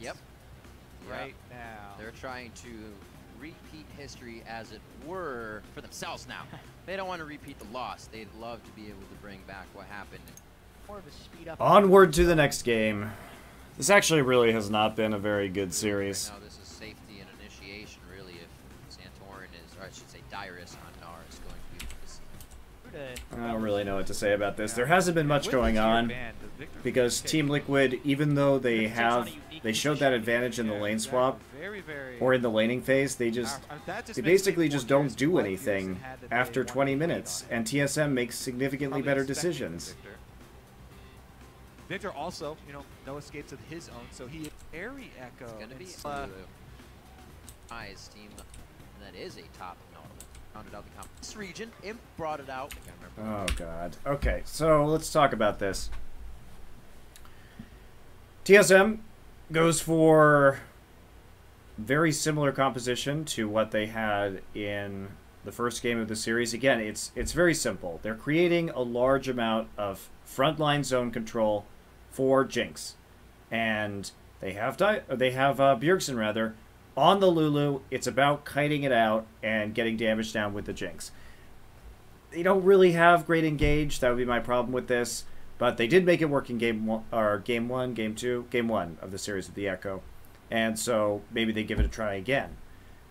Yep. Right now. They're trying to repeat history, as it were, for themselves now. They don't want to repeat the loss. They'd love to be able to bring back what happened. More of a speed up. Onward to the next game. This actually really has not been a very good series. Right now, this is safety and initiation, really, if Santorin is, or I should say Dyrus on Gnar is going to be this. I don't really know what to say about this. There hasn't been much going on because Team Liquid, even though they showed that advantage in the lane swap or in the laning phase, they basically just don't do anything after 20 minutes, and TSM makes significantly better decisions. Victor also, you know, no escapes of his own, so he airy echo. It's going to be Eyes team, and that is a top notable. Rounded out the comp. This region, Imp brought it out. Oh god. Okay, so let's talk about this. TSM goes for very similar composition to what they had in the first game of the series. Again, it's very simple. They're creating a large amount of frontline zone control for Jinx, and they have Bjergsen rather on the Lulu. It's about kiting it out and getting damage down with the Jinx. They don't really have great engage. That would be my problem with this, but they did make it work in game one of the series with the Echo, and so maybe they give it a try again.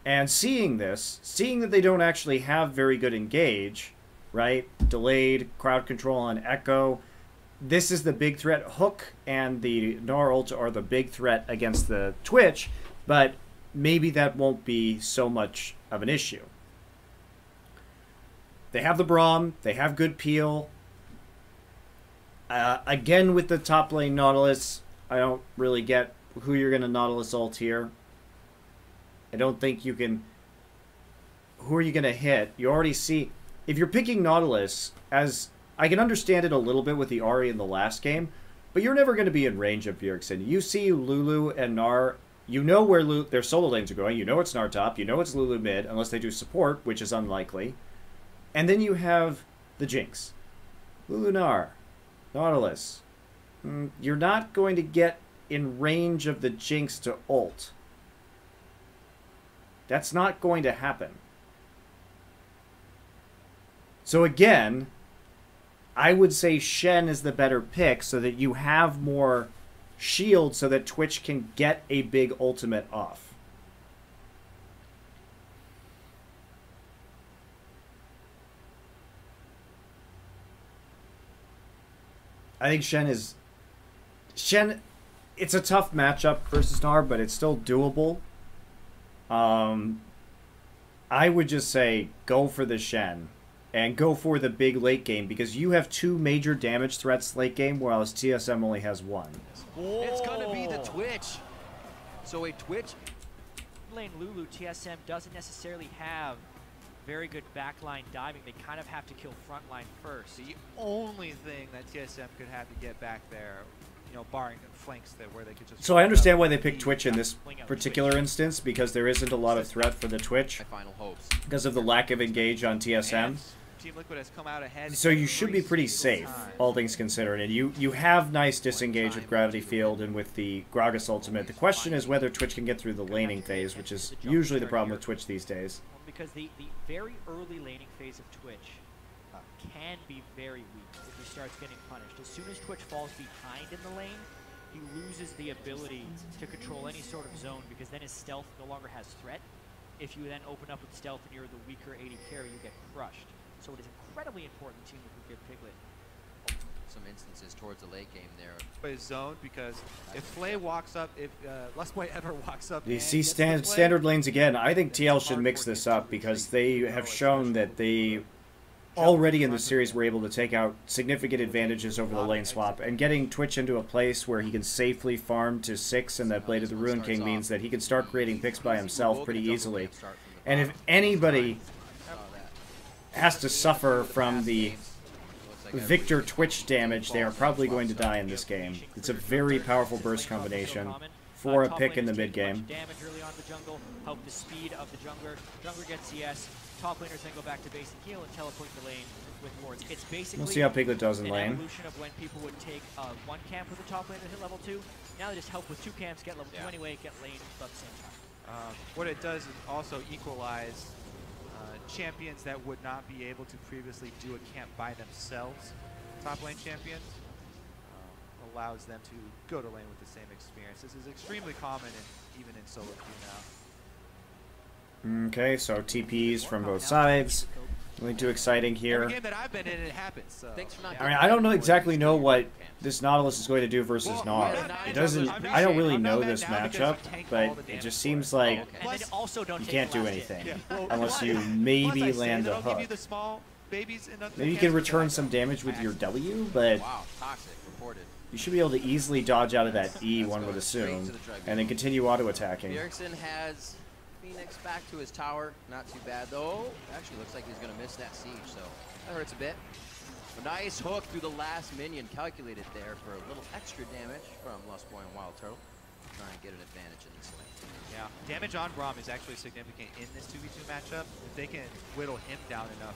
And seeing that they don't actually have very good engage, right? Delayed crowd control on Echo. This is the big threat. Hook and the Gnar ult are the big threat against the Twitch, but maybe that won't be so much of an issue. They have the Braum. They have good peel. Again, with the top lane Nautilus, I don't really get who you're going to Nautilus ult here. I don't think you can... Who are you going to hit? You already see... If you're picking Nautilus, as... I can understand it a little bit with the Ahri in the last game, but you're never going to be in range of Bjergsen. You see Lulu and Gnar, you know where their solo lanes are going, you know it's Gnar top, you know it's Lulu mid, unless they do support, which is unlikely. And then you have the Jinx. Lulu Gnar, Nautilus. You're not going to get in range of the Jinx to ult. That's not going to happen. So again... I would say Shen is the better pick so that you have more shield so that Twitch can get a big ultimate off. I think Shen, it's a tough matchup versus Gnar, but it's still doable. I would just say go for the Shen. And go for the big late game, because you have two major damage threats late game, whereas TSM only has one. It's going to be the Twitch. So a Twitch... Lane Lulu, TSM doesn't necessarily have very good backline diving. They kind of have to kill frontline first. The only thing that TSM could have to get back there, you know, barring the flanks that where they could just... So I understand why they picked Twitch in this particular instance, because there isn't a lot of threat for the Twitch. Because of the lack of engage on TSM. Team Liquid has come out ahead. So you should be pretty safe, all things considered. And you have nice disengage with Gravity Field and with the Gragas ultimate. The question is whether Twitch can get through the laning phase, which is usually the problem with Twitch these days. Because the very early laning phase of Twitch can be very weak if he starts getting punished. As soon as Twitch falls behind in the lane, he loses the ability to control any sort of zone, because then his stealth no longer has threat. If you then open up with stealth and you're the weaker AD carry, you get crushed. So it is incredibly important Team Liquid give Piglet some instances towards the late game there. His zone, because if Flay walks up, if Lustboy ever walks up, You see standard lanes again. I think TL should mix this up, because they have shown that they already in the series were able to take out significant advantages over the lane swap, and getting Twitch into a place where he can safely farm to 6 and that Blade of the Ruin King means that he can start creating picks by himself pretty easily. And if anybody has to suffer from the Victor Twitch damage, they are probably going to die in this game. It's a very powerful burst combination for a pick in the mid game. Damage early on the jungle, help the speed of the jungler. Jungler gets CS. Top laners then go back to base and heal and teleport the lane with wards. It's basically we'll see how Piglet does in lane. Evolution of when people would take one camp with a top laner hit level 2. now they just help with 2 camps, get level 2 anyway, get lane at the same time. What it does is also equalize champions that would not be able to previously do a camp by themselves. Top lane champions allows them to go to lane with the same experience. This is extremely common even in solo queue now. Okay, so TPs from both sides. Nothing too exciting here. Every game that I've been in, it happens. So. I mean, I don't exactly know what this Nautilus is going to do versus Gnar. It doesn't. I don't really know this matchup, but it just seems like you can't do anything unless you maybe land a hook. Maybe you can return some damage with your W, but you should be able to easily dodge out of that E, one would assume, and then continue auto-attacking. Bjergsen has Phoenix back to his tower. Not too bad, though. Actually looks like he's going to miss that siege, so that hurts a bit. A nice hook through the last minion, calculated there for a little extra damage from Lustboy and Wild Turtle. Try and get an advantage in this lane. Yeah, damage on Braum is actually significant in this 2v2 matchup. If they can whittle him down enough,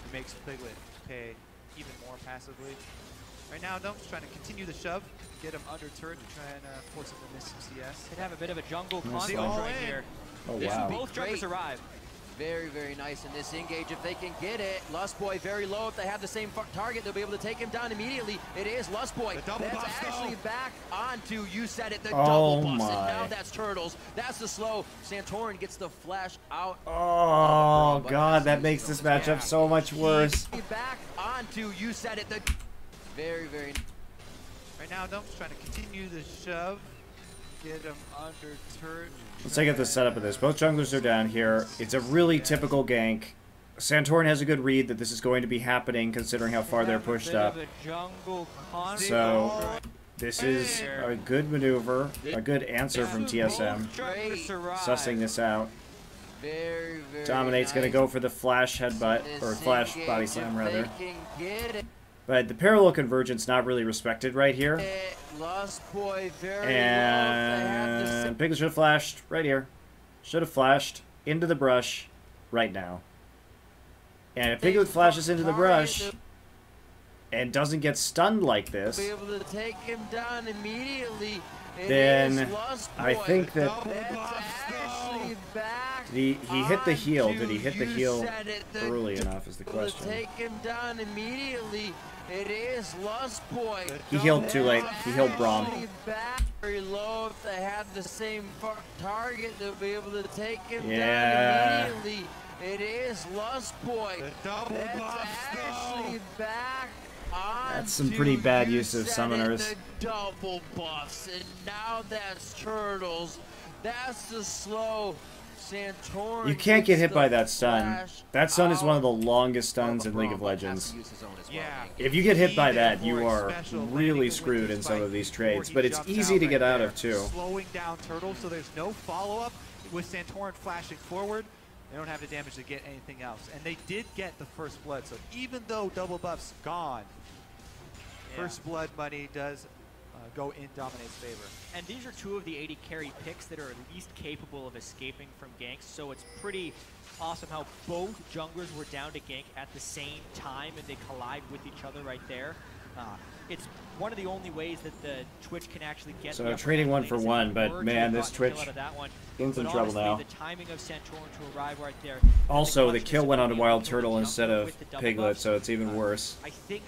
it makes Piglet pay even more passively. Right now, Dump's trying to continue the shove, get him under turret to try and force him to miss some CS. Could have a bit of a jungle Nice. conflict right here. Oh, wow. Both junglers arrive. Very, very nice in this engage if they can get it. Lustboy very low. If they have the same target, they'll be able to take him down immediately. It is Lustboy. That's actually back onto, you said it, the double bust. And now that's Turtles. That's the slow. Santorin gets the flash out. Oh, God, that makes this matchup so much worse. Back onto, you said it, the very, very... Right now, Dump's trying to continue the shove, get him under turret. Let's take up the setup of this. Both junglers are down here. It's a really typical gank. Santorin has a good read that this is going to be happening considering how far they're pushed up. So this is a good maneuver, a good answer from TSM. Sussing this out. Dominate's going to go for the flash headbutt, or flash body slam rather. But the parallel convergence not really respected right here. And Piglet should have flashed right here. Should have flashed into the brush right now. And if Piglet flashes into the brush and doesn't get stunned like this, then I think that he hit the heal. Did he hit the heal early enough is the question. It is Lustboy. He healed too late. He healed Braum. Very low. If they have the same target, they'll be able to take him down immediately. It is Lustboy. That's actually back on. That's some pretty bad use of summoners. The double buffs, and now that's Turtles. That's the slow. Santorin. You can't get hit by that stun. That stun is one of the longest stuns in League of Legends. If you get hit by that, you are really screwed in some of these trades, but it's easy to get out of too. Slowing down Turtle, so there's no follow-up with Santorin flashing forward. They don't have the damage to get anything else, and they did get the first blood. So even though double buff's gone, first blood money does go in Dominate's favor. And these are 2 of the 80 carry picks that are at least capable of escaping from ganks, so it's pretty awesome how both junglers were down to gank at the same time and they collide with each other right there. It's one of the only ways that the Twitch can actually get. So trading 1 for 1, but man, this Twitch in some trouble now. The timing of Santorin to arrive right there. Also, the kill went onto Wild Turtle instead of Piglet, so it's even worse. I think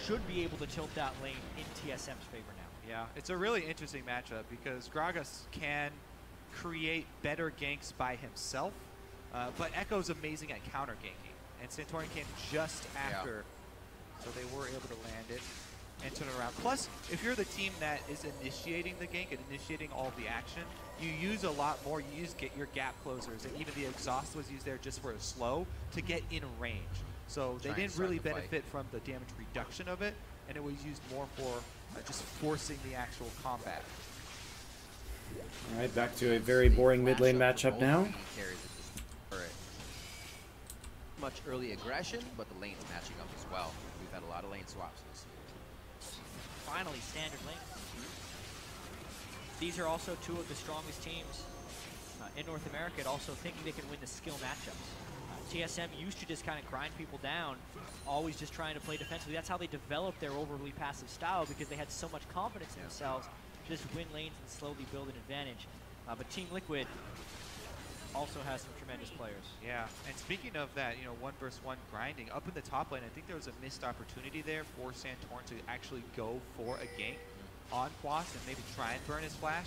should be able to tilt that lane in TSM's favor now. Yeah, it's a really interesting matchup because Gragas can create better ganks by himself, but Echo's amazing at counter ganking, and Santorin came just after, so they were able to land it and turn it around. Plus, if you're the team that is initiating the gank and initiating all of the action, you use a lot more. You use your gap closers, and even the exhaust was used there just for a slow to get in range. So they didn't really benefit from the damage reduction of it, and it was used more for just forcing the actual combat. All right, back to a very boring mid lane matchup now. Much early aggression, but the lane's matching up as well. We've had a lot of lane swaps. Finally, standard lane. These are also 2 of the strongest teams in North America, also thinking they can win the skill matchups. TSM used to just kind of grind people down, always just trying to play defensively. That's how they developed their overly passive style, because they had so much confidence in themselves. just win lanes and slowly build an advantage. But Team Liquid also has some tremendous players. Yeah, and speaking of that, you know, 1 versus 1 grinding, up in the top lane, I think there was a missed opportunity there for Santorin to actually go for a gank on Quas and maybe try and burn his flash.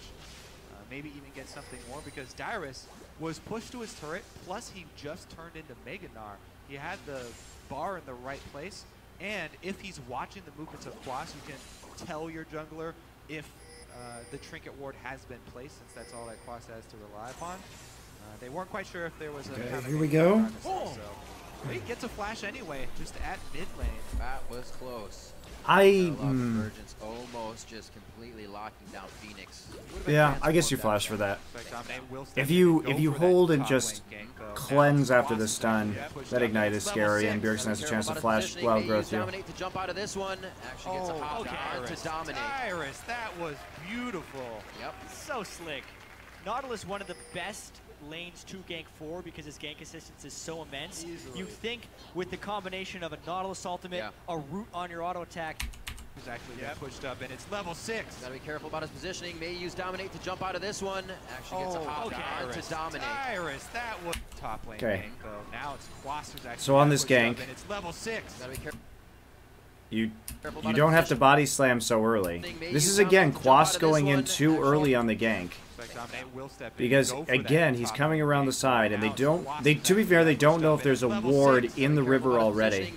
Maybe even get something more, because Dyrus was pushed to his turret, plus he just turned into Meganar. He had the bar in the right place, and if he's watching the movements of Quas, you can tell your jungler if the trinket ward has been placed, since that's all that Quas has to rely upon. They weren't quite sure if there was a... Okay, here we go. So he gets a flash anyway, just at mid lane. That was close. Convergence almost just completely locking down Phoenix. Yeah, I guess you flash for that. If you hold and just cleanse after the stun, that ignite is scary, and Bjergsen has a chance to flash wild growth too. Dominate to jump out of this one. Actually gets a hop down to dominate. Dyrus, that was beautiful. Yep. So slick. Nautilus, one of the best lanes to gank for, because his gank assistance is so immense. You think with the combination of a Nautilus ultimate, a root on your auto attack. He's actually been pushed up, and it's level 6. Gotta be careful about his positioning. May use dominate to jump out of this one. Actually gets a hop down to dominate. Dyrus, that was top lane gank, though. Now it's Quas who's actually so on this gank, and it's level 6. Gotta be careful. You don't have to body slam so early. This is again Quas going in too early on the gank. Because again, he's coming around the side, and to be fair, they don't know if there's a ward in the river already.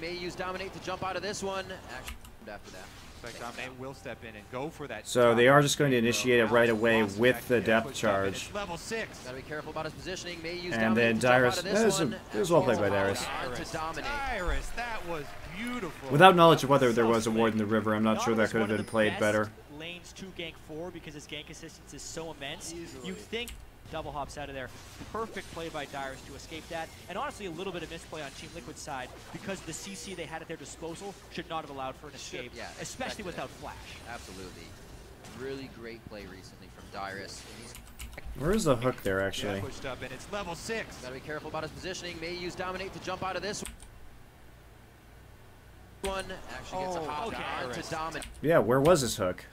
So they are just going to initiate it right away with the depth charge. And then Dyrus, it was well played by Dyrus. Without knowledge of whether there was a ward in the river, I'm not sure that could have been played better. Lanes to gank for, because his gank assistance is so immense. You think double hops out of there. Perfect play by Dyrus to escape that. And honestly, a little bit of misplay on Team Liquid's side, because the CC they had at their disposal should not have allowed for an escape, especially without flash. Absolutely. Really great play recently from Dyrus. Where is the hook there, actually? Pushed up, and it's level 6. Gotta be careful about his positioning. May use dominate to jump out of this one. Actually gets a hop down to dominate. Yeah, where was his hook?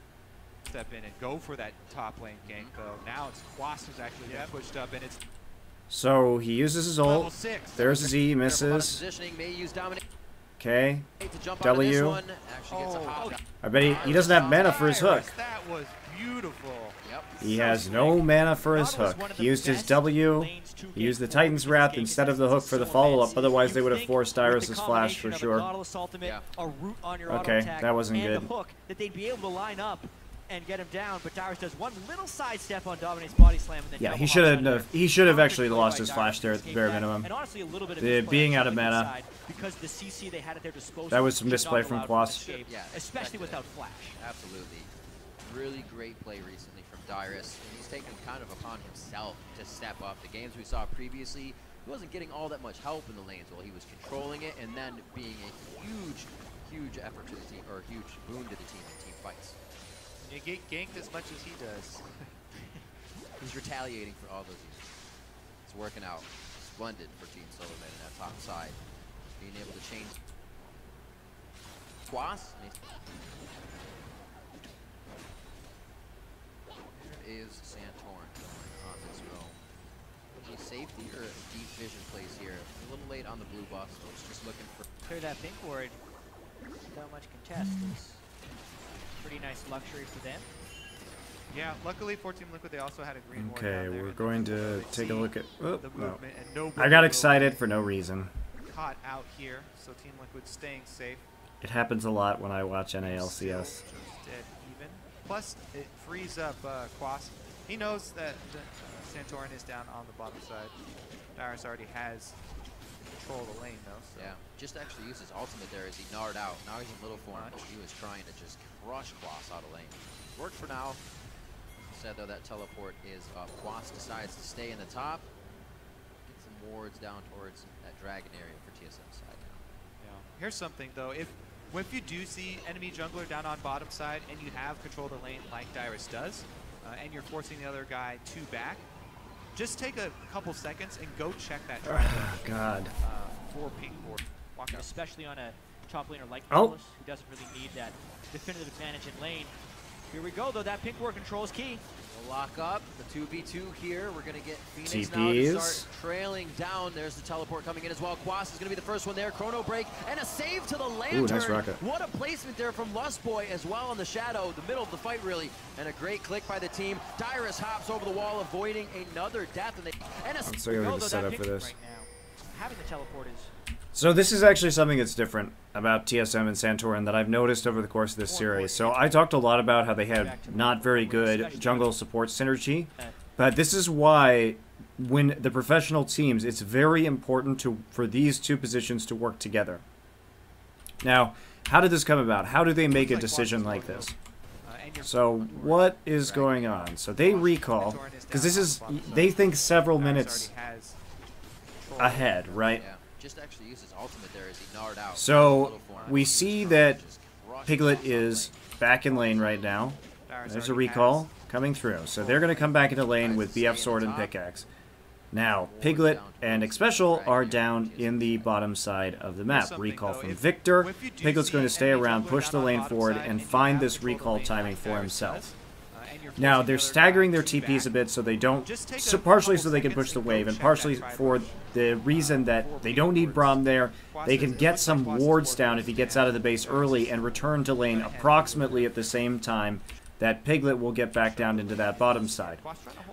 Step in and go for that top lane gank, though. Now it's Quas who's actually pushed up, and it's... So he uses his ult. There's his E, misses. Okay. W. I bet he doesn't have mana for his hook. That was beautiful. He has no mana for his hook. He used his W. He used the Titan's Wrath instead of the hook for the follow-up. Otherwise, they would have forced Dyrus' flash for sure. Okay, that wasn't good. That they'd be able to line up and get him down, but Dyrus does one little sidestep on Dominate's body slam, and then he should have actually lost his flash there at the bare minimum. And honestly, a little bit of being out of mana. Because the CC they had at their disposal. That was some misplay from Quas. Especially without flash. Absolutely. Really great play recently from Dyrus, and he's taken kind of upon himself to step up. The games we saw previously, he wasn't getting all that much help in the lanes while he was controlling it, and then being a huge effort to the team, or a huge boon to the team in team fights. You get ganked as much as he does. He's retaliating for all those uses. It's working out. Splendid for Team Silverman in that top side. Being able to change Quas. There is Santorin going on this row. Is he safety or deep vision plays here? A little late on the blue buff, so it's just looking for... Clear that pink ward without much contest. Pretty nice luxury for them. Yeah, luckily for Team Liquid, they also had a green ward Okay, down there, we're going to take a look at... Oh, no. I got excited for no reason. Caught out here, so Team Liquid staying safe. It happens a lot when I watch NALCS. Dead even. Plus, it frees up Quas. He knows that Santorin is down on the bottom side. Dyrus already has control of the lane, though. So. Yeah, just actually used his ultimate there as he gnarred out. Now he's in little form, but he was trying to just crush Quas out of lane. Worked for now. Said though that teleport is up. Quas decides to stay in the top. Get some wards down towards that dragon area for TSM side now. Yeah. Here's something though. If you do see enemy jungler down on bottom side and you have control of the lane like Dyrus does, and you're forcing the other guy to back, just take a couple seconds and go check that dragon. Oh, God. For pink board. Especially on a top laner like Nautilus, who doesn't really need that definitive advantage in lane. Here we go, though. That pink ward control is key. We'll lock up the 2v2 here. We're going to get Phoenix TPs. now to start trailing down. There's the teleport coming in as well. Quas is going to be the first one there. Chrono break and a save to the lantern. Ooh, nice rocket. What a placement there from Lustboy as well in the shadow, the middle of the fight really. And a great click by the team. Dyrus hops over the wall, avoiding another death. And I'm so going to set up for this. Right now, having the teleport is... So this is actually something that's different about TSM and Santorin that I've noticed over the course of this series. So I talked a lot about how they had not very good jungle support synergy, but this is why when the professional teams, it's very important for these two positions to work together. Now, how did this come about? How do they make a decision like this? So what is going on? So they recall, because this is, they think several minutes ahead, right? Just actually use his ultimate there as he gnarred out. So we see that Piglet is back in lane right now. There's a recall coming through. So they're going to come back into lane with BF Sword and Pickaxe. Now, Piglet and Xpecial are down in the bottom side of the map. Recall from Victor. Piglet's going to stay around, push the lane forward, and find this recall timing for himself. Now, they're staggering their TPs a bit so they don't... So partially so they can push the wave, and partially for the reason that they don't need Braum there. They can get some wards down if he gets out of the base early and return to lane approximately at the same time that Piglet will get back down into that bottom side.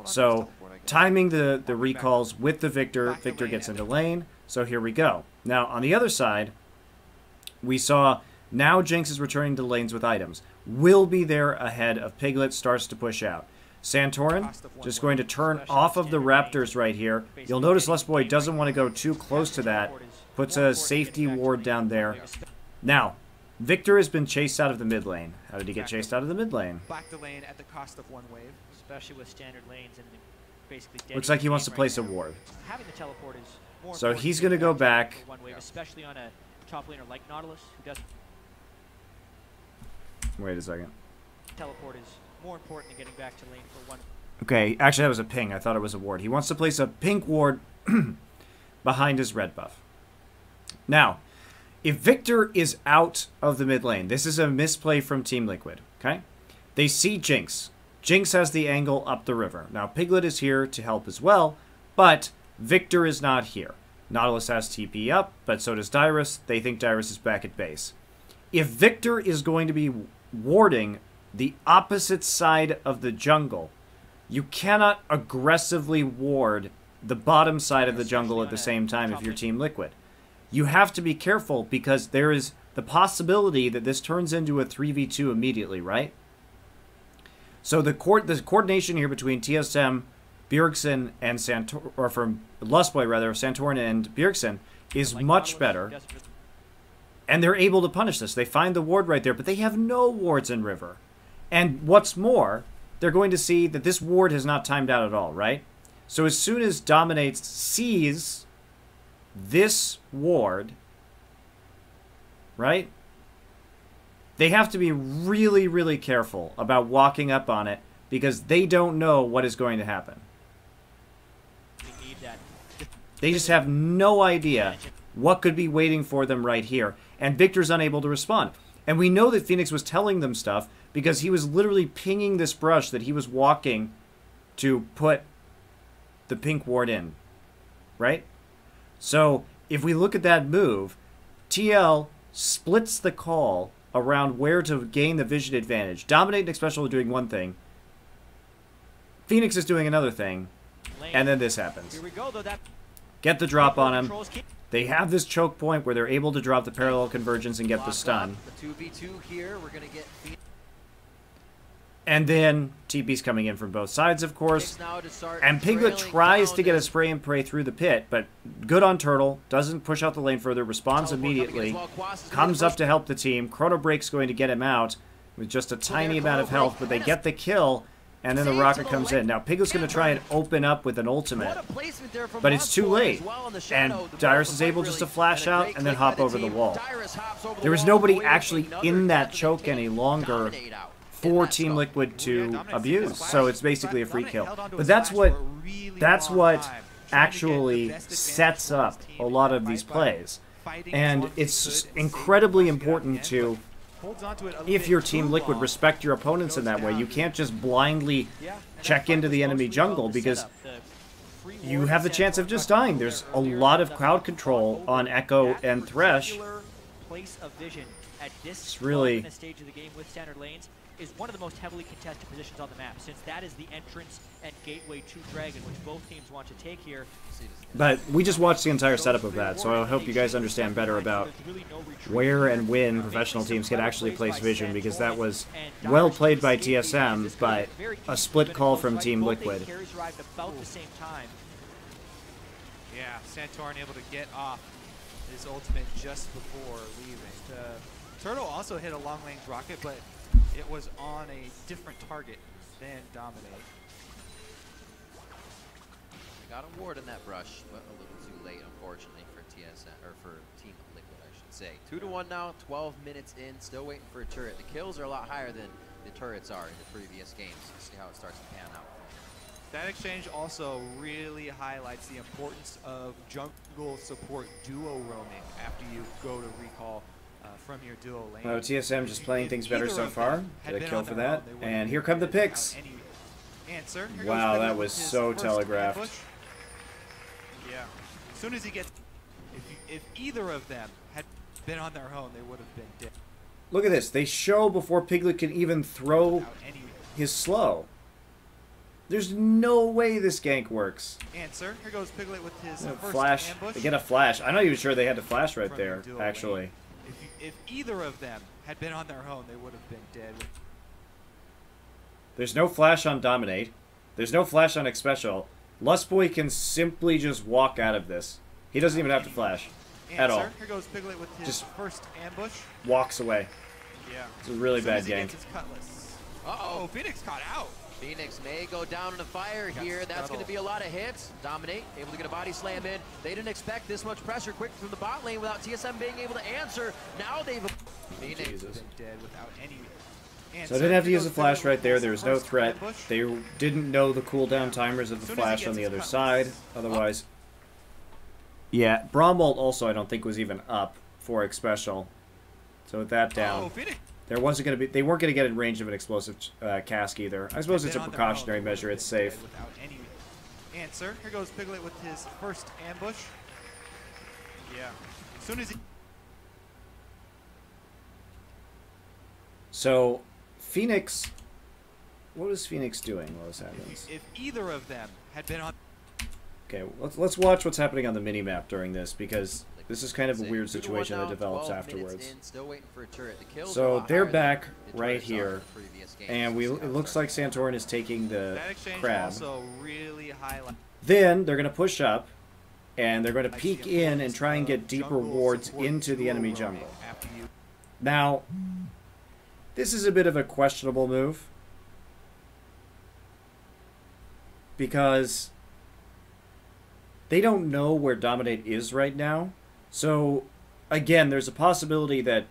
So, timing the recalls with the Victor, Victor gets into lane, so here we go. Now, on the other side, we saw now Jinx is returning to lanes with items. Will be there ahead of Piglet, starts to push out. Santorin just going to turn off of the Raptors right here. You'll notice Lustboy doesn't want to go too close to that. Puts a safety ward down there. Now, Victor has been chased out of the mid lane. How did he get chased out of the mid lane? Back the lane at the cost of one wave. Especially with standard lanes and basically... Looks like he wants to place a ward. Having the teleport is more so he's going to go back. one wave, especially on a top laner like Nautilus, who doesn't... Wait a second. Teleport is more important than getting back to lane for one. Okay, actually that was a ping. I thought it was a ward. He wants to place a pink ward behind his red buff. Now, if Victor is out of the mid lane, this is a misplay from Team Liquid, okay? They see Jinx. Jinx has the angle up the river. Now, Piglet is here to help as well, but Victor is not here. Nautilus has TP up, but so does Dyrus. They think Dyrus is back at base. If Victor is going to be warding the opposite side of the jungle, you cannot aggressively ward the bottom side of the jungle at the same time if you're Team Liquid. You have to be careful because there is the possibility that this turns into a 3v2 immediately, right? So the coordination here between TSM, Bjergsen, and Santorin, or from Lustboy rather, Santorin and Bjergsen, is much better. And they're able to punish this. They find the ward right there, but they have no wards in River. And what's more, they're going to see that this ward has not timed out at all, right? So as soon as Dominates sees this ward, right? They have to be really, really careful about walking up on it because they don't know what is going to happen. They just have no idea what could be waiting for them right here. And Victor's unable to respond. And we know that Phoenix was telling them stuff because he was literally pinging this brush that he was walking to put the pink ward in. Right? So, if we look at that move, TL splits the call around where to gain the vision advantage. Dominate and Xpecial are doing one thing. Phoenix is doing another thing. And then this happens. Here we go, though, that get the drop on him. They have this choke point where they're able to drop the parallel convergence and get the stun. The 2v2 here, we're going to get... And then TP's coming in from both sides, of course. And Piglet tries to get a spray and pray through the pit, but good on Turtle. Doesn't push out the lane further, responds immediately. Comes up to help the team. Chrono Break's going to get him out with just a tiny amount of health, but they get the kill. And then the rocket comes in. Now, Piglet's going to try and open up with an ultimate. But it's too late. And Dyrus is able just to flash out and then hop over the wall. There is nobody actually in that choke any longer for Team Liquid to abuse. So it's basically a free kill. But that's what actually sets up a lot of these plays. And it's incredibly important to holds onto it if your Team Liquid respect your opponents in that way. You can't just blindly check into the enemy jungle because you have the chance of just dying. There's a lot of crowd control on Echo and Thresh. It's really... stage of the game with standard lanes is one of the most heavily contested positions on the map, since that is the entrance and gateway to Dragon, which both teams want to take here. But we just watched the entire setup of that, so I hope you guys understand better about where and when professional teams can actually place Vision, because that was well played by TSM, but a split call from Team Liquid. Yeah, Santorin able to get off his ultimate just before leaving. Turtle also hit a long-range rocket, but it was on a different target than Dominate. Got a ward in that brush, but a little too late, unfortunately, for TSM, or for Team Liquid, I should say. 2-1 now, 12 minutes in, still waiting for a turret. The kills are a lot higher than the turrets are in the previous games. Let's see how it starts to pan out. That exchange also really highlights the importance of jungle support duo roaming after you go to recall from your duo lane. Well, TSM just playing things better so far. Get a kill for that. And here come the picks. Wow, that was so telegraphed. Yeah. As soon as he gets... If either of them had been on their own, they would have been dead. Look at this. They show before Piglet can even throw his slow. There's no way this gank works. Answer. Here goes Piglet with his first flash. ambush. They get a flash. I'm not even sure they had to flash right there, actually. If either of them had been on their own, they would have been dead. There's no flash on Dominate. There's no flash on Xpecial. Lustboy can simply just walk out of this. He doesn't even have to flash at all. Here goes Piglet with his just first ambush. Walks away. Yeah. It's a really bad gank. Uh-oh, Phoenix caught out. Phoenix may go down in a fire here. That's going to be a lot of hits. Dominate, able to get a body slam in. They didn't expect this much pressure quick from the bot lane without TSM being able to answer. Now they've... Phoenix been dead without any... So I didn't have to use a flash right there. There was no threat. They didn't know the cooldown timers of the flash on the other side. Otherwise... Yeah, Bromwald also I don't think was even up for Xpecial. So with that down... There wasn't going to be. They weren't going to get in range of an explosive cask either. I suppose it's a precautionary measure. It's safe. Answer. Here goes Piglet with his first ambush. Yeah. As soon as he. So, Phoenix. What is Phoenix doing while this happens? If either of them had been on. Okay, let's watch what's happening on the minimap during this, because this is kind of a weird situation that develops afterwards. So they're back right here, and it looks like Santorin is taking the crab. Then they're going to push up, and they're going to peek in and try and get deeper wards into the enemy jungle. Now, this is a bit of a questionable move, because they don't know where Dominate is right now. So, again, there's a possibility that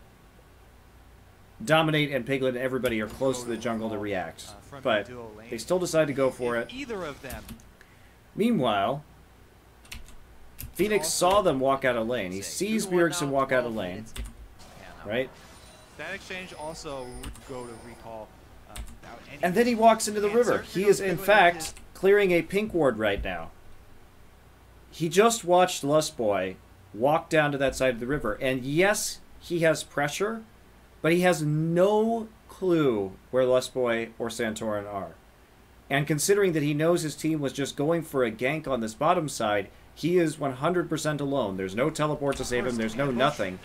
Dominate and Piglet and everybody are close to the jungle to react. But they still decide to go for it. Either of them. Meanwhile, Phoenix saw them walk out of lane. He sees Bjergsen walk out of lane. Right? That exchange also would go to recall. And then he walks into the river. He is, in fact, clearing a pink ward right now. He just watched Lustboy walk down to that side of the river. And yes, he has pressure, but he has no clue where Lustboy or Santorin are. And considering that he knows his team was just going for a gank on this bottom side, he is 100% alone. There's no teleport to save him. There's no nothing.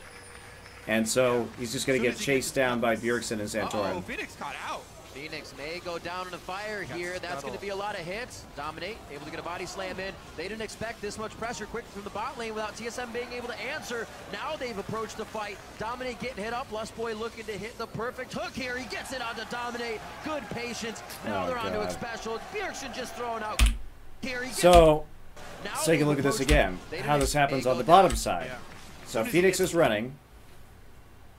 And so he's just going to get chased down by Bjergsen and Santorin. Oh, Phoenix caught out. Phoenix may go down in a fire here. That's going to be a lot of hits. Dominate, able to get a body slam in. They didn't expect this much pressure quick from the bot lane without TSM being able to answer. Now they've approached the fight. Dominate getting hit up. Lustboy looking to hit the perfect hook here. He gets it onto Dominate. Good patience. Now they're on to Xpecial. Bjergsen just throwing out here. So, let's take a look at this again. How this happens on the bottom side. So Phoenix is running.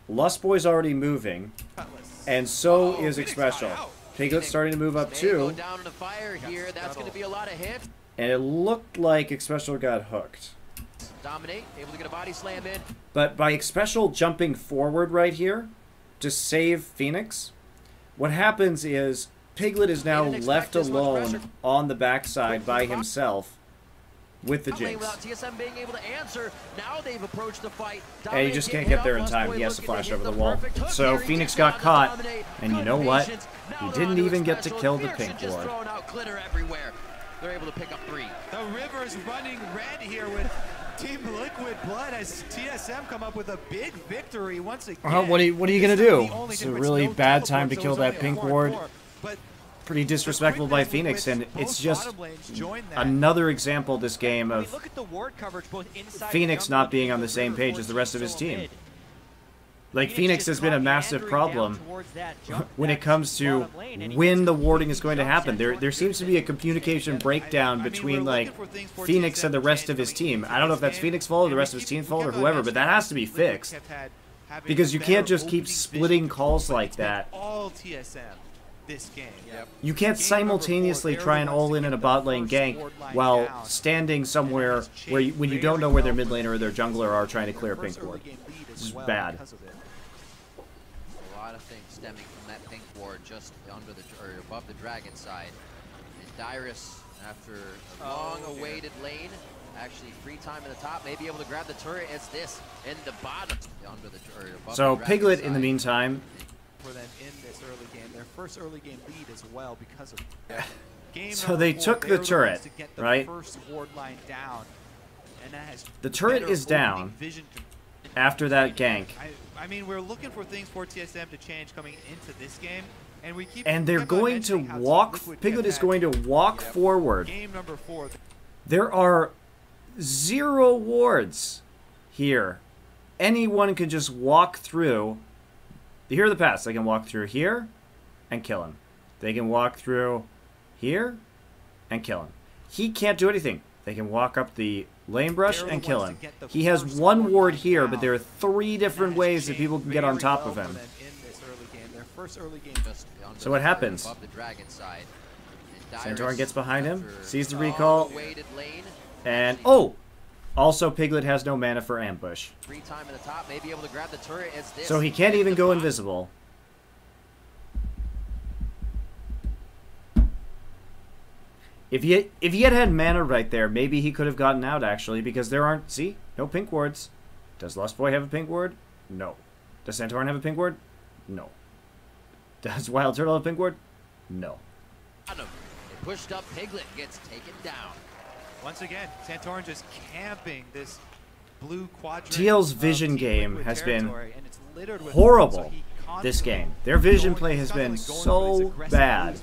Lustboy's already moving. And so is Xpecial. Piglet's starting to move up too. And it looked like Xpecial got hooked. Dominate, able to get a body slam in. But by Xpecial jumping forward right here to save Phoenix, what happens is Piglet is now left alone on the backside by himself with the Jinx. Without TSM being able to answer, now they've approached the fight. And he just can't get there in time. He has to flash over the wall. So Phoenix got caught, and you know what? He didn't even get to kill the pink ward. They're able to pick up 3. The river's running red here with Team Liquid Blood as TSM come up with a big victory once again. What are you going to do? It's a really bad time to kill that pink ward. Pretty disrespectful by Phoenix, and it's just another example this game of Phoenix not being on the same page as the rest of his team. Like, Phoenix has been a massive problem when it comes to when the warding is going to happen. There seems to be a communication breakdown between, like, Phoenix and the rest of his team. I don't know if that's Phoenix's fault or the rest of his team's fault or whoever, but that has to be fixed. Because you can't just keep splitting calls like that. You can't simultaneously try and all-in a bot lane gank while standing somewhere where when you don't know where their mid laner or their jungler are trying to clear a pink ward. This is bad. A lot of things stemming from that pink ward just under the or above the dragon side. And Dyrus, after a long-awaited lane, actually free time in the top, may be able to grab the turret. It's this in the bottom under the or above so the Piglet, side. in the meantime, for them in this early game, their first early game lead as well because of game so they took the turret, right? First ward line down, and that has the turret is down after that gank. I mean, we're looking for things for TSM to change coming into this game, and we keep. And they're going to walk. Piglet is going to walk forward. Game number 4. There are 0 wards here. Anyone can just walk through. Here are the paths. They can walk through here and kill him. They can walk through here and kill him. He can't do anything. They can walk up the lane brush and kill him. He has 1 ward here, but there are 3 different ways that people can get on top of him. So what happens? Santorin gets behind him, sees the recall, and oh! Also, Piglet has no mana for ambush. So he can't even go invisible. If he had mana right there, maybe he could have gotten out, actually, because there aren't... See? No pink wards. Does Lustboy have a pink ward? No. Does Santorin have a pink ward? No. Does Wild Turtle have a pink ward? No. They pushed up, Piglet gets taken down. Once again, Santorin just camping this blue quadrant. TL's vision game has been horrible this game. Their vision play has been so bad.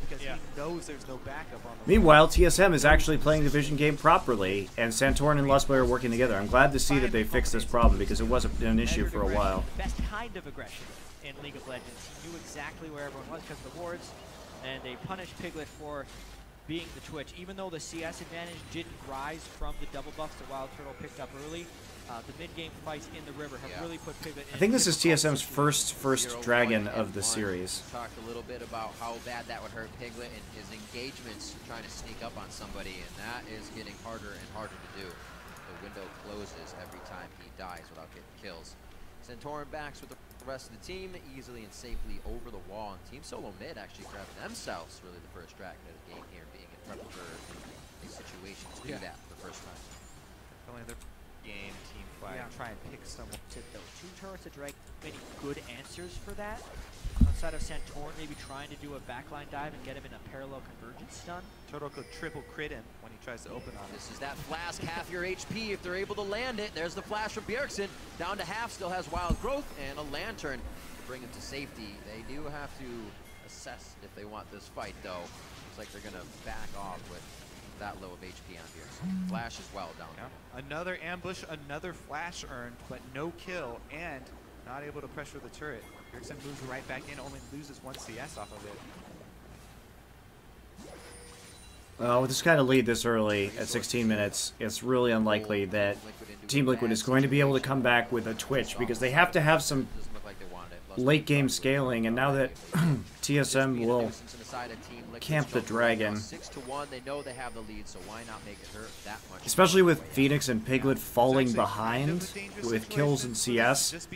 Meanwhile, TSM is actually playing the vision game properly, and Santorin and Lustboy are working together. I'm glad to see that they fixed this problem because it was an issue for a while. Best kind of aggression in League of Legends. He knew exactly where everyone was because of the wards, and they punished Piglet for being the Twitch. Even though the CS advantage didn't rise from the double buffs that Wild Turtle picked up early, the mid-game fights in the river have really put Piglet in. I think this is TSM's first dragon of the series. Talked a little bit about how bad that would hurt Piglet and his engagements trying to sneak up on somebody, and that is getting harder and harder to do. The window closes every time he dies without getting kills. Santorin backs with the rest of the team easily and safely over the wall, and Team Solo Mid actually grabbed themselves really the first dragon of the game here, being in front of a situation to do that for the first time. Only their game team fight. Try and pick someone. Those 2 turrets to drag many good answers for that. Outside of Santorin maybe trying to do a backline dive and get him in a parallel convergence stun. Turtle could triple crit him when he tries to open on him. This is that flask, half your HP if they're able to land it. There's the flash from Bjergsen. Down to half, still has Wild Growth and a Lantern to bring him to safety. They do have to assess if they want this fight, though. Looks like they're going to back off with that low of HP on Bjergsen. Flash as well down there. Another ambush, another flash earned, but no kill, and not able to pressure the turret. Bjergsen moves right back in, only loses 1 CS off of it. Well, with this kind of lead this early at 16 minutes, it's really unlikely that Team Liquid is going to be able to come back with a Twitch because they have to have some late game scaling, and now that TSM will camp the dragon, 6-1, they know they have the lead, so why not make it hurt that much? especially with Phoenix and Piglet falling behind with kills in CS,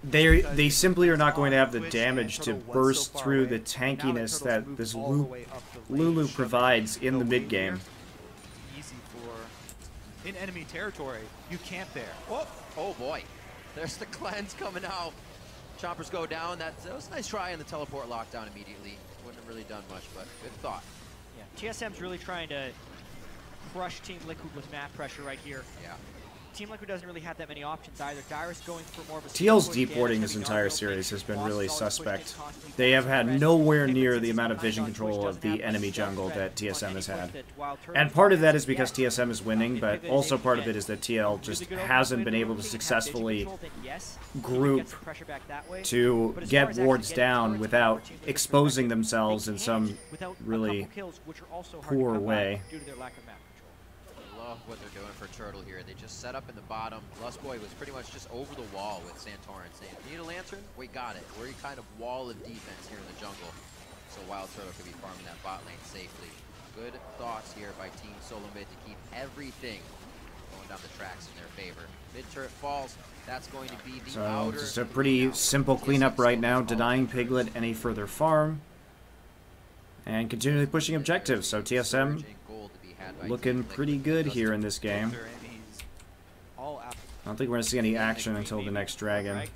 they simply are not going to have the damage to burst through the tankiness that this Lulu provides in the mid game. Easy for in enemy territory. You camp there. Oh boy, there's the cleanse coming out. Choppers go down. That was a nice try on the teleport lockdown immediately. Wouldn't have really done much, but good thought. Yeah, TSM's really trying to crush Team Liquid with map pressure right here. Yeah. Team Liquid doesn't really have that many options either. Dyrus going for more of a TL's deep warding this entire series has been really suspect. They have had nowhere near the amount of vision control of the enemy jungle that TSM has had. And part of that is because TSM is winning, but also part of it is that TL just hasn't been able to successfully group to get wards down without exposing themselves in some really poor way. Love what they're doing for Turtle here. They just set up in the bottom. Lustboy was pretty much just over the wall with Santorin saying, "Need a lantern? We got it." We're kind of wall of defense here in the jungle, so Wild Turtle could be farming that bot lane safely. Good thoughts here by Team Solo Mid to keep everything going down the tracks in their favor. Mid turret falls. That's going to be the outer. So just a pretty simple cleanup right now, denying Piglet any further farm and continually pushing objectives. So TSM looking pretty good here in this game. I don't think we're going to see any action until the next dragon.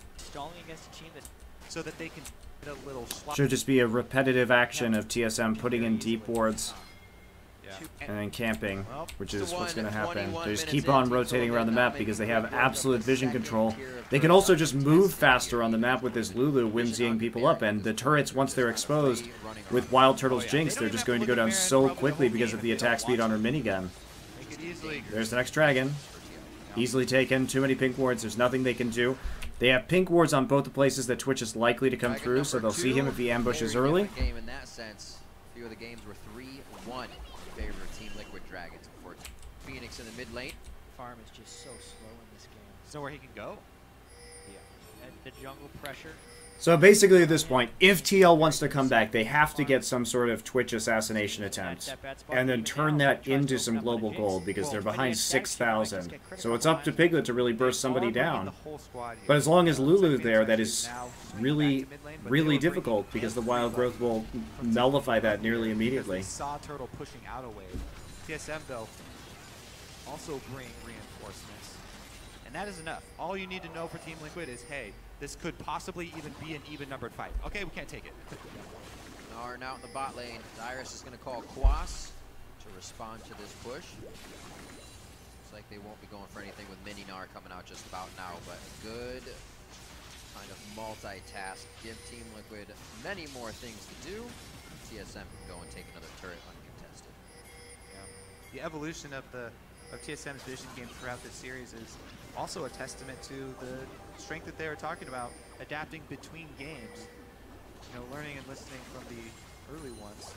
So that they can get a little should just be a repetitive action of TSM putting in deep wards and then camping, which is what's going to happen. They just keep on rotating around the map because they have absolute vision control. They can also just move faster on the map with this Lulu whimsying people up, and the turrets, once they're exposed with Wild Turtle's Jinx, they're just going to go down so quickly because of the attack speed on her minigun. There's the next dragon. Easily taken. Too many pink wards. There's nothing they can do. They have pink wards on both the places that Twitch is likely to come through, so they'll see him if he ambushes early. In that sense, a few of the games were 3-1 in favor of Team Liquid Dragons before Phoenix in the mid lane. Farm is just so slow in this game. There's nowhere he can go. Yeah, and the jungle pressure. So basically at this point, if TL wants to come back, they have to get some sort of Twitch assassination attempt and then turn that into some global gold because they're behind 6,000. So it's up to Piglet to really burst somebody down. But as long as Lulu's there, that is really, really difficult because the wild growth will nullify that nearly immediately. Saw Turtle pushing out a wave. TSM, though, also bring reinforcements. And that is enough. All you need to know for Team Liquid is, hey, this could possibly even be an even-numbered fight. Okay, we can't take it. Narn out in the bot lane. Dyrus is going to call Quas to respond to this push. Looks like they won't be going for anything with Mini Gnar coming out just about now, but good kind of multitask. Give Team Liquid many more things to do. TSM can go and take another turret uncontested. Yeah. The evolution of TSM's vision game throughout this series is also a testament to the strength that they were talking about, adapting between games. You know, learning and listening from the early ones.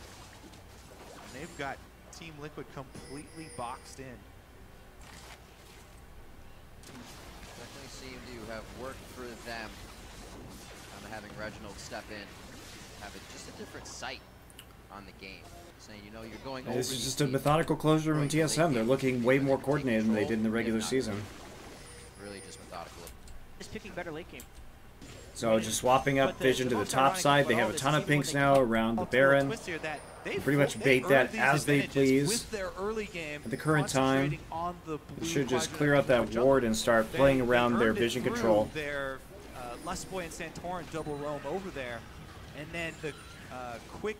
And they've got Team Liquid completely boxed in. Definitely seem to have worked for them. Kind of having Reginald step in, have just a different sight on the game. Saying, you know, you're going over. This is just a methodical closure from TSM. They're looking way more coordinated than they did in the regular season. Really just methodical. Just picking better late game. So just swapping up vision to the top side. They have a ton of pinks now around the Baron. Pretty much bait that as they please. At the current time, they should just clear out that ward and start playing around their vision control. Lustboy and Santorin double roam over there, and then the quick.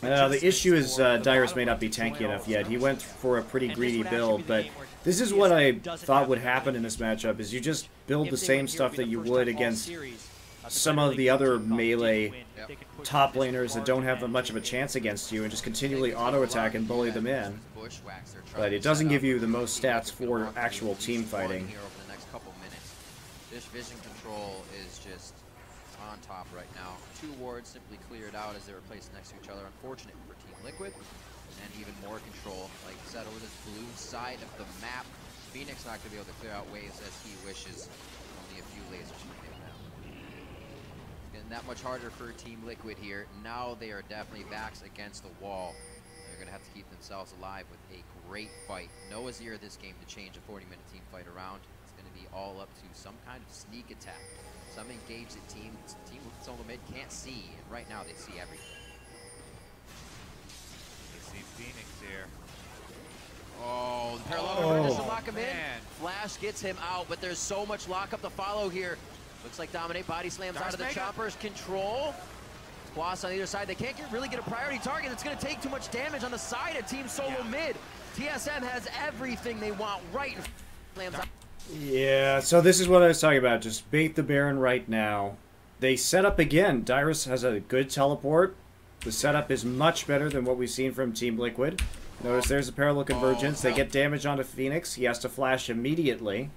The issue is Dyrus may not be tanky enough yet. He went for a pretty greedy build, but this is what I thought would happen in this matchup, is you just build the same stuff that you would against some of the other melee top laners that don't have much of a chance against you and just continually auto-attack and bully them in. But it doesn't give you the most stats for actual team fighting. This vision control is just on top right now. Two wards simply cleared out as they were placed next to each other. Unfortunate for Team Liquid. And even more control, like I said, over this blue side of the map. Phoenix not going to be able to clear out waves as he wishes. Only a few lasers from him now. Getting that much harder for Team Liquid here. Now they are definitely backs against the wall. They're going to have to keep themselves alive with a great fight. No Azir this game to change a 40-minute team fight around. It's going to be all up to some kind of sneak attack. Some engage that Team Solo Mid can't see, and right now they see everything. You see Phoenix here. Oh, the parallel doesn't lock him in. Flash gets him out, but there's so much lockup to follow here. Looks like Dominate body slams out of the Chopper's control. Quas on either side. They can't really get a priority target. It's going to take too much damage on the side of Team Solo Mid. TSM has everything they want right in front. Yeah, so this is what I was talking about. Just bait the Baron right now. They set up again. Dyrus has a good teleport. The setup is much better than what we've seen from Team Liquid. Notice there's a parallel convergence. They get damage onto Phoenix. He has to flash immediately.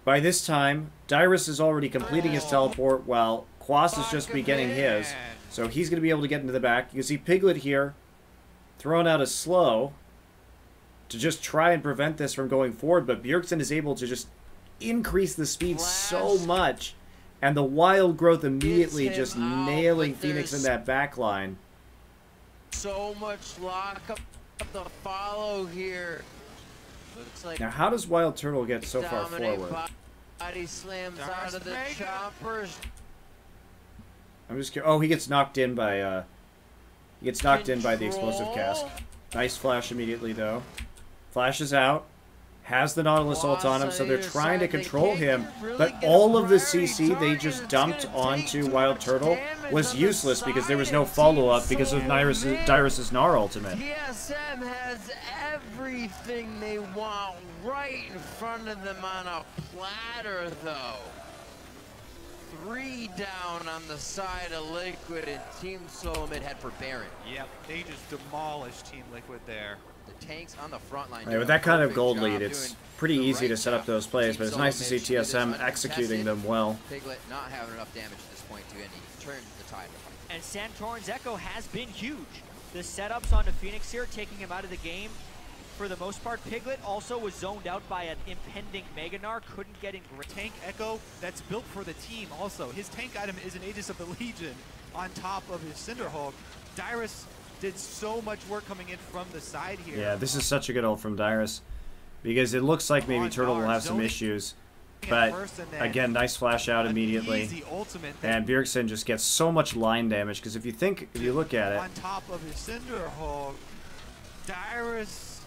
By this time, Dyrus is already completing his teleport while Quas is just beginning his. So he's going to be able to get into the back. You can see Piglet here throwing out a slow to just try and prevent this from going forward. But Bjergsen is able to just increase the speed so much. And the wild growth immediately just nailing Phoenix in that back line. So much lockup to follow here. Looks like now, how does Wild Turtle get so far forward? Body slams out of the Choppers. I'm just curious. Oh, he gets knocked in by the explosive cask. Nice flash immediately though. Flashes out. Has the Nautilus ult on him, so they're trying to control him. But all of the CC they just dumped onto Wild Turtle was useless because there was no follow-up because of Dyrus' Gnar ultimate. TSM has everything they want right in front of them on a platter, though. 3 down on the side of Liquid, and Team Solo Mid head for Baron. Yep, they just demolished Team Liquid there. The tanks on the front line. Right, with that kind of gold lead, it's pretty easy to set up those plays, but it's nice to see TSM executing them well. Piglet not having enough damage at this point to any turn the tide. And Santorin's Echo has been huge. The setups onto Phoenix here, taking him out of the game. For the most part, Piglet also was zoned out by an impending Mega Gnar, couldn't get in. Tank Echo, that's built for the team also. His tank item is an Aegis of the Legion on top of his Cinderhulk. Dyrus did so much work coming in from the side here. Yeah, this is such a good ult from Dyrus because it looks like maybe Turtle will have some issues. But again, nice flash out immediately. And Bjergsen just gets so much line damage because if you look at it. On top of his Cinderhulk, Dyrus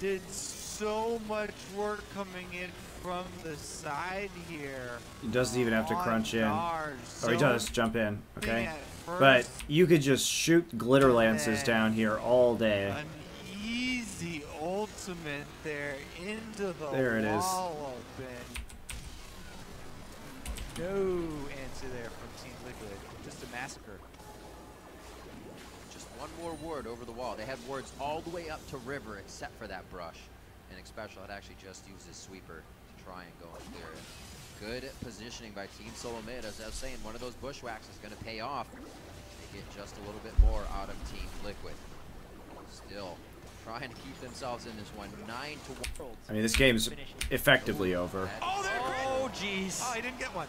did so much work coming in from the side here. He doesn't even have to crunch in. Or he does jump in, okay? But you could just shoot glitter lances down here all day. An easy ultimate there into the there it is. wall open. No answer there from Team Liquid. Just a massacre. Just one more ward over the wall. They had wards all the way up to river except for that brush. And Xpecial had actually just used his sweeper to try and go and clear it. Good positioning by Team Solo Mid. As I was saying, one of those bushwhacks is going to pay off. They get just a little bit more out of Team Liquid. Still trying to keep themselves in this one. 9-1. I mean, this game's effectively over. Oh, jeez. Oh, I didn't get one.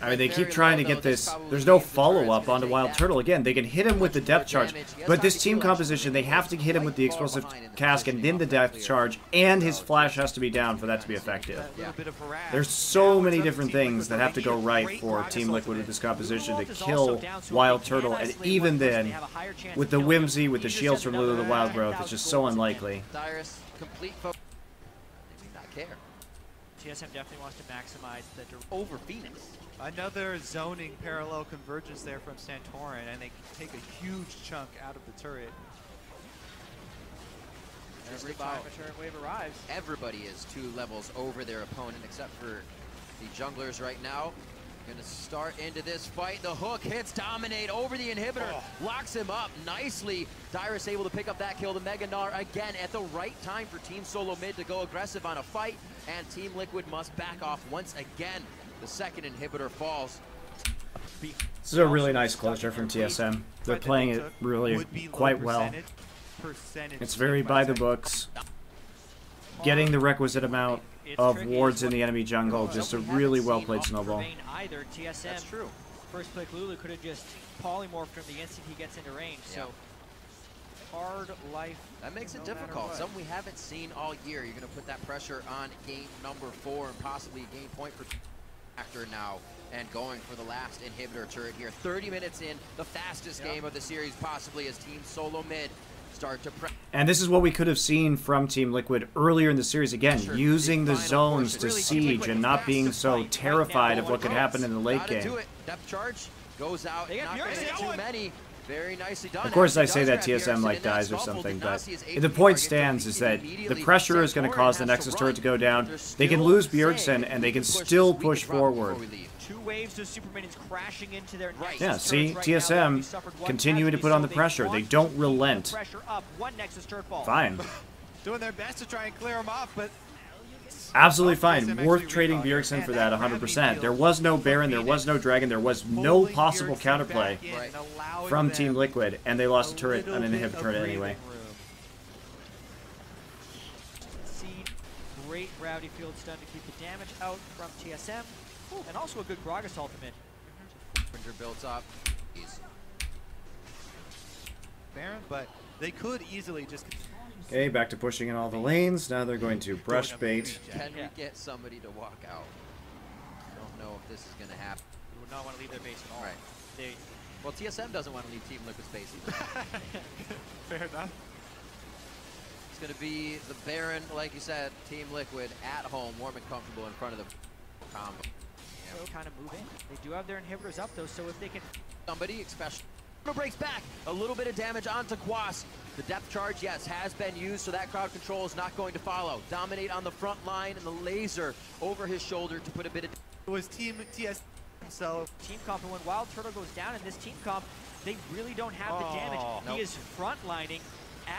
I mean, they keep trying to get this. There's no follow-up onto Wild Turtle. Again, they can hit him with the depth charge, but this team composition, they have to hit him with the explosive cask and then the depth charge, and his flash has to be down for that to be effective. There's so many different things that have to go right for Team Liquid with this composition to kill Wild Turtle, and even then, with the Whimsy, with the shields from Lulu the Wild Growth, it's just so unlikely. Dyrus, complete focus. They do not care. TSM definitely wants to maximize the over Phoenix. Another zoning parallel convergence there from Santorin, and they take a huge chunk out of the turret. Every time a turret wave arrives. Everybody is 2 levels over their opponent except for the junglers right now. Gonna start into this fight. The hook hits Dominate over the inhibitor, locks him up nicely. Dyrus able to pick up that kill. The Mega Gnar again at the right time for Team Solo Mid to go aggressive on a fight, and Team Liquid must back off once again. The second inhibitor falls. This is a really nice closure from TSM. They're playing it really quite well. It's very by the books. Getting the requisite amount of wards in the enemy jungle. Just a really well-played snowball. Either TSM, That's true. first pick Lulu could have just polymorphed him the instant he gets into range. Yeah. So hard life. That makes it no matter difficult. what. Something we haven't seen all year. You're going to put that pressure on game number 4 and possibly a game point for Factor now. And going for the last inhibitor turret here. 30 minutes in, the fastest game of the series possibly as Team Solo Mid start to press. And this is what we could have seen from Team Liquid earlier in the series. Again, using the zones to siege and not being so terrified of what could happen in the late game. Depth charge goes out. They got Not Bjergsen too many. Very nicely done. Of course, I Actually say that does grab TSM like Bjergsen, dies and or that something, Snowball but did not see his the AP point target stands is that immediately. the pressure is going to Santorin cause the has Nexus to turret to go down. There's They can still lose saying Bjergsen, and they can push still this, we push can drop before forward. we leave. 2 waves of super minions crashing into their Right. Yeah, Nexus see, turrets right now. TSM They suffered one continuing to casualty, put on so the pressure. They want don't to keep relent. the pressure up. One Nexus turret ball. Fine. Doing their best to try and clear him off, but Absolutely TSM fine. actually Worth trading recalled. Bjergsen And for that that gravity 100%. field There was no for Baron, there was Phoenix. no Dragon, there was no Pulling possible Bjergsen counterplay back in Right. and allowing from them Team Liquid, and they lost a turret, little an bit inhibitor of turret breathing anyway. room. Seed, great gravity field stun to keep the damage out from TSM. And also a good Gragas ultimate. Printer built up. He's Baron, but they could easily just Okay, back to pushing in all the lanes. Now they're going to brush bait. Can Yeah. we get somebody to walk out? Don't know if this is going to happen. You would not want to leave their base at all. Right. They, Well, TSM doesn't want to leave Team Liquid space either. fair enough. It's going to be the Baron, like you said, Team Liquid at home, warm and comfortable in front of the combo. so kind of move in. They do have their inhibitors up though, so if they can Somebody, especially breaks back, a little bit of damage onto Quas. The depth charge, yes, has been used, so that crowd control is not going to follow. Dominate on the front line and the laser over his shoulder to put a bit of. It was Team TS, so team comp, and when Wild Turtle goes down in this team comp, they really don't have the damage. nope. He is frontlining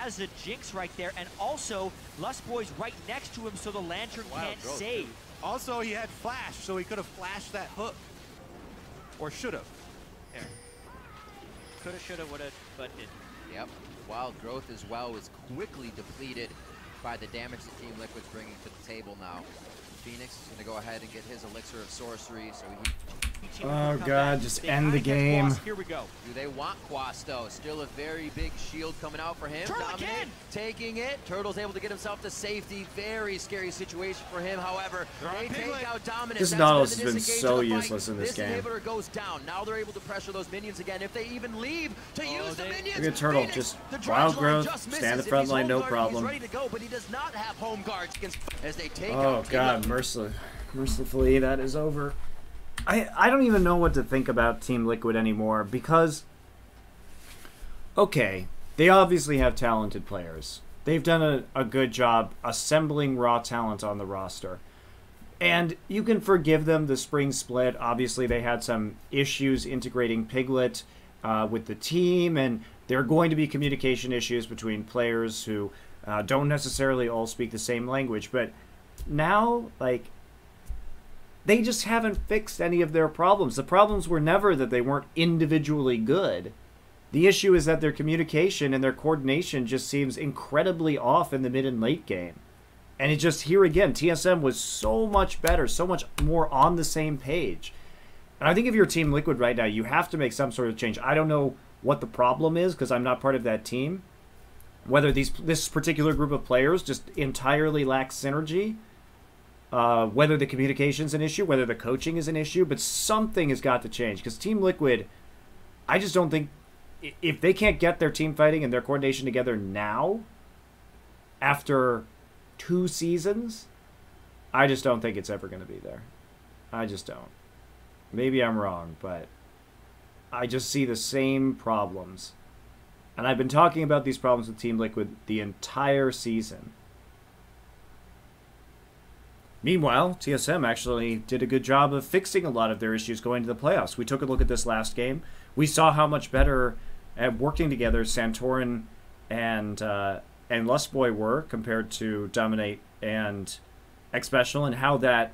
as a Jinx right there, and also Lust Boy's right next to him, so the Lantern Wild can't growth, save. also he had flash, so he could have flashed that hook, or should have. Yeah. Coulda, shoulda, woulda, but didn't. Yep. Wild growth as well was quickly depleted by the damage that Team Liquid's bringing to the table now. Phoenix is going to go ahead and get his elixir of sorcery, so he. Oh god, just end the game. Here we go. Do they want Quas though? Still a very big shield coming out for him. Turtle Dominate, again! taking it. Turtle's able to get himself to safety. Very scary situation for him. However, they take out Dominant. This That's Nautilus been has the been disengage so of the fight. useless in this game. Inhibitor goes down. Now they're able to pressure those minions again. If they even leave to use the minions. Look at Turtle, Phoenix, just the wild dodge line growth, just stand misses. the If front he's line, no home guarding, problem. He's ready to go, but he does not have home guards against as they take Oh out Team god, Liquid. mercifully, that is over. I don't even know what to think about Team Liquid anymore because, okay, they obviously have talented players. They've done a good job assembling raw talent on the roster. And you can forgive them the spring split. Obviously, they had some issues integrating Piglet with the team, and there are going to be communication issues between players who don't necessarily all speak the same language. But now, like, they just haven't fixed any of their problems. The problems were never that they weren't individually good. The issue is that their communication and their coordination just seems incredibly off in the mid and late game. And it just, here again, TSM was so much better, so much more on the same page. And I think if you're Team Liquid right now, you have to make some sort of change. I don't know what the problem is because I'm not part of that team. Whether this particular group of players just entirely lacks synergy, whether the communication's an issue, whether the coaching is an issue, but something has got to change. Because Team Liquid, I just don't think, if they can't get their team fighting and their coordination together now, after 2 seasons, I just don't think it's ever going to be there. I just don't. Maybe I'm wrong, but I just see the same problems. And I've been talking about these problems with Team Liquid the entire season. Meanwhile, TSM actually did a good job of fixing a lot of their issues going to the playoffs. We took a look at this last game. We saw how much better at working together Santorin and Lustboy were compared to Dominate and Xpecial, and how that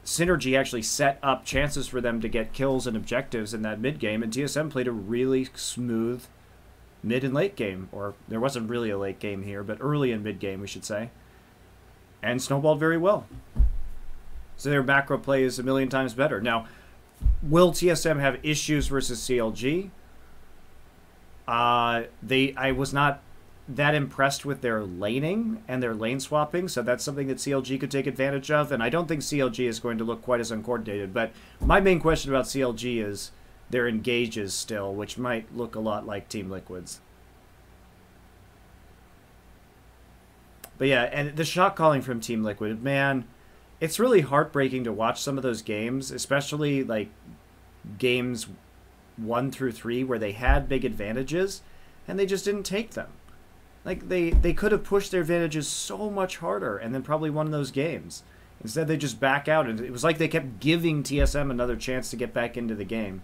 synergy actually set up chances for them to get kills and objectives in that mid game. And TSM played a really smooth mid and late game, or there wasn't really a late game here, but early and mid game, we should say, and snowballed very well. So their macro play is a million times better. Now, will TSM have issues versus CLG? I was not that impressed with their laning and their lane swapping, so that's something that CLG could take advantage of, and I don't think CLG is going to look quite as uncoordinated. But my main question about CLG is their engages still, which might look a lot like Team Liquid's. But yeah, and the shot calling from Team Liquid, man, it's really heartbreaking to watch some of those games, especially like games 1 through 3 where they had big advantages and they just didn't take them. Like they could have pushed their advantages so much harder and then probably won those games. Instead they just back out, and it was like they kept giving TSM another chance to get back into the game.